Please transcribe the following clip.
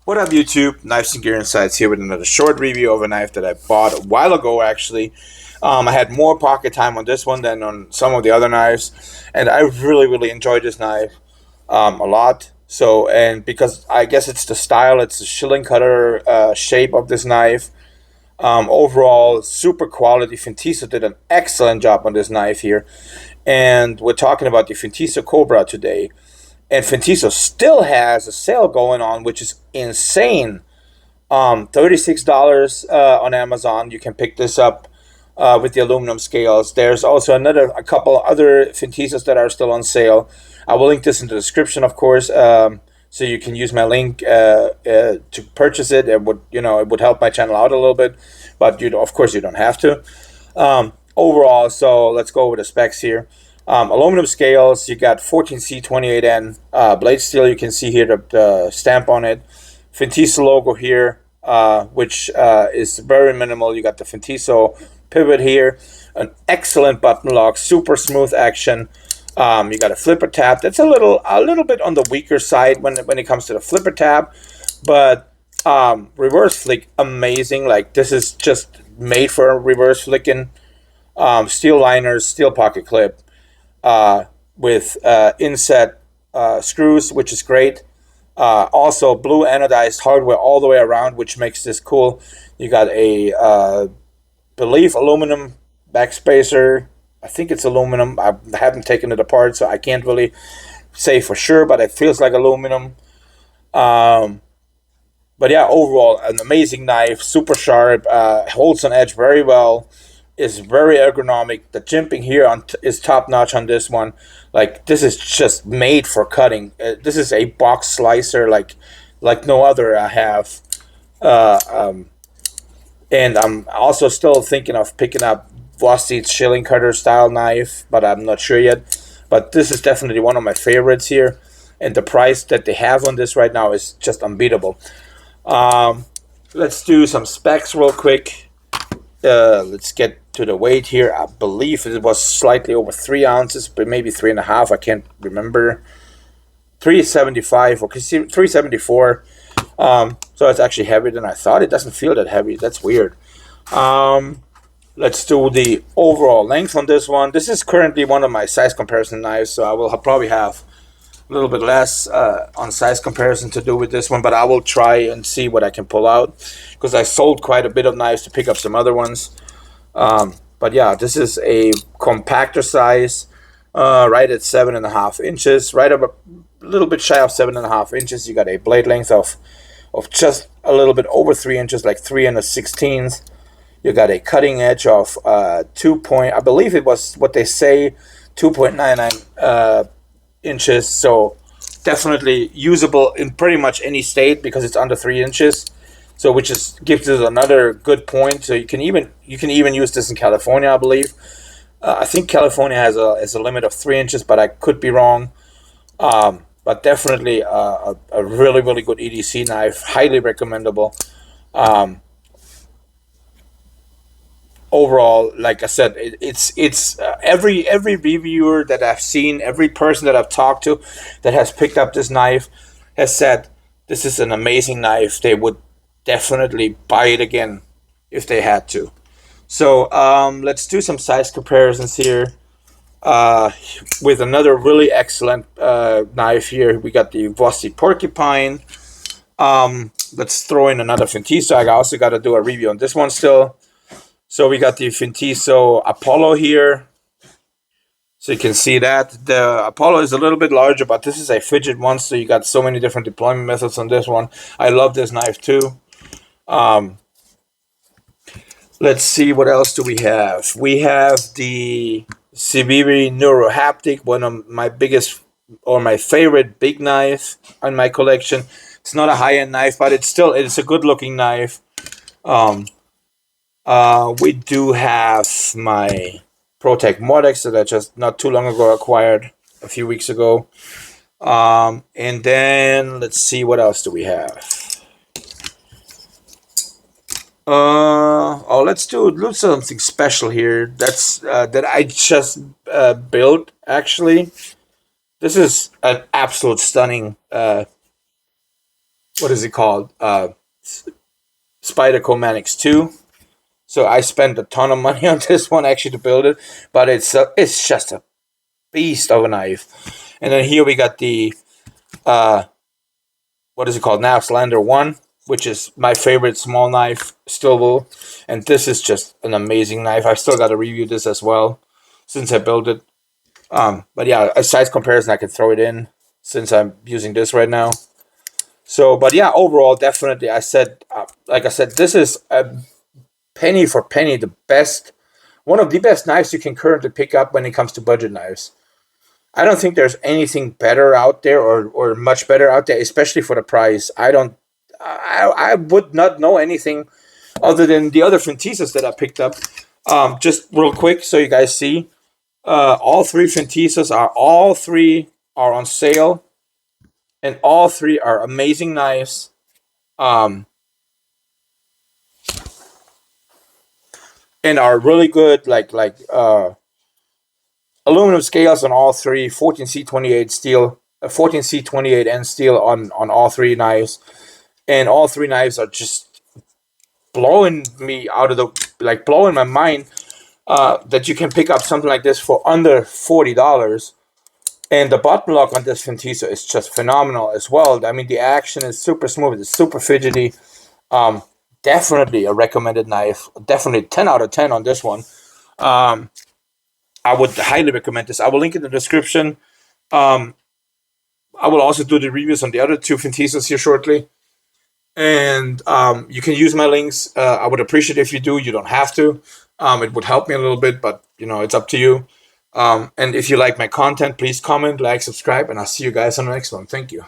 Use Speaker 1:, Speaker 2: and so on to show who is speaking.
Speaker 1: What up, YouTube? Knives and Gear Insights here with another short review of a knife that I bought a while ago, actually. I had more pocket time on this one than on some of the other knives, and I really enjoyed this knife a lot. So, and because I guess it's the style, it's the shilling cutter shape of this knife. Overall, super quality. Fintiso did an excellent job on this knife here, and we're talking about the Fintiso Cobra today. And Fintiso still has a sale going on, which is insane. $36 on Amazon. You can pick this up with the aluminum scales. There's also a couple other Fintisos that are still on sale. I will link this in the description, of course, so you can use my link to purchase it. It would help my channel out a little bit, but of course you don't have to. Overall, so let's go over the specs here. Aluminum scales, you got 14C28N blade steel. You can see here the stamp on it. Fintiso logo here, which is very minimal. You got the Fintiso pivot here. An excellent button lock, super smooth action. You got a flipper tab. That's a little bit on the weaker side when it comes to the flipper tab, but reverse flick, amazing. Like, this is just made for reverse flicking. Steel liners, steel pocket clip. With inset screws, which is great. Also blue anodized hardware all the way around, which makes this cool. You got a believe aluminum backspacer. I think it's aluminum. I haven't taken it apart, so I can't really say for sure, but it feels like aluminum. But yeah, overall an amazing knife, super sharp, holds an edge very well. Is very ergonomic. The jimping here is top notch on this one. Like, this is just made for cutting. This is a box slicer like no other I have. And I'm also still thinking of picking up Vosty's shilling cutter style knife, but I'm not sure yet. But this is definitely one of my favorites here, and the price that they have on this right now is just unbeatable. Let's do some specs real quick. Let's get to the weight here. I believe it was slightly over 3 ounces, but maybe 3.5. I can't remember. 375, okay, 374. So it's actually heavier than I thought. It doesn't feel that heavy. That's weird. Let's do the overall length on this one. This is currently one of my size comparison knives, so I will probably have a little bit less on size comparison to do with this one, but I will try and see what I can pull out, because I sold quite a bit of knives to pick up some other ones. But yeah, this is a compactor size, right at 7.5 inches, right up a little bit shy of 7.5 inches. You got a blade length of just a little bit over 3 inches, like 3 1/16. You got a cutting edge of I believe it was what they say, 2.99 inches. So definitely usable in pretty much any state, because it's under 3 inches. So which gives us another good point. So you can even use this in California, I believe. I think California has a limit of 3 inches, but I could be wrong. But definitely a really good EDC knife, highly recommendable. Overall, like I said, it's every reviewer that I've seen, every person that I've talked to that has picked up this knife has said this is an amazing knife. They would definitely buy it again if they had to. So let's do some size comparisons here with another really excellent knife here. We got the Vosty Porcupine. Let's throw in another Fintiso. I also got to do a review on this one still. So we got the Fintiso Apollo here. So you can see that the Apollo is a little bit larger, but this is a fidget one, so you got so many different deployment methods on this one. I love this knife too. Let's see, what else do we have? We have the Sibiri Neurohaptic, one of my biggest or my favorite big knife in my collection. It's not a high-end knife, but it's a good-looking knife. We do have my Protec Modex that I just not too long ago acquired, a few weeks ago. And then let's see, what else do we have? Let's do something special here. That's that I just built, actually. This is an absolute stunning what is it called? Spyderco Manix 2. So I spent a ton of money on this one actually to build it, but it's just a beast of a knife. And then here we got the what is it called now? Slander 1, which is my favorite small knife, Stillwell. And this is just an amazing knife. I still got to review this as well since I built it. But yeah, a size comparison, I can throw it in since I'm using this right now. So, but yeah, overall, definitely, like I said, this is a penny for penny one of the best knives you can currently pick up when it comes to budget knives. I don't think there's anything better out there or much better out there, especially for the price. I would not know anything other than the other Fintisos that I picked up. Just real quick, so you guys see, all three Fintisos all three are on sale, and all three are amazing knives. And are really good, aluminum scales on all three, 14C28 steel, 14C28 and steel on all three knives, and all three knives are just blowing me out of blowing my mind, that you can pick up something like this for under $40. And the button lock on this Fintiso is just phenomenal as well. I mean, the action is super smooth, it's super fidgety. Definitely a recommended knife. Definitely 10 out of 10 on this one. I would highly recommend this. I will link in the description. I will also do the reviews on the other two Fintisos here shortly. And you can use my links. I would appreciate if you do. You don't have to. It would help me a little bit, but it's up to you. And if you like my content, please comment, like, subscribe, and I'll see you guys on the next one. Thank you.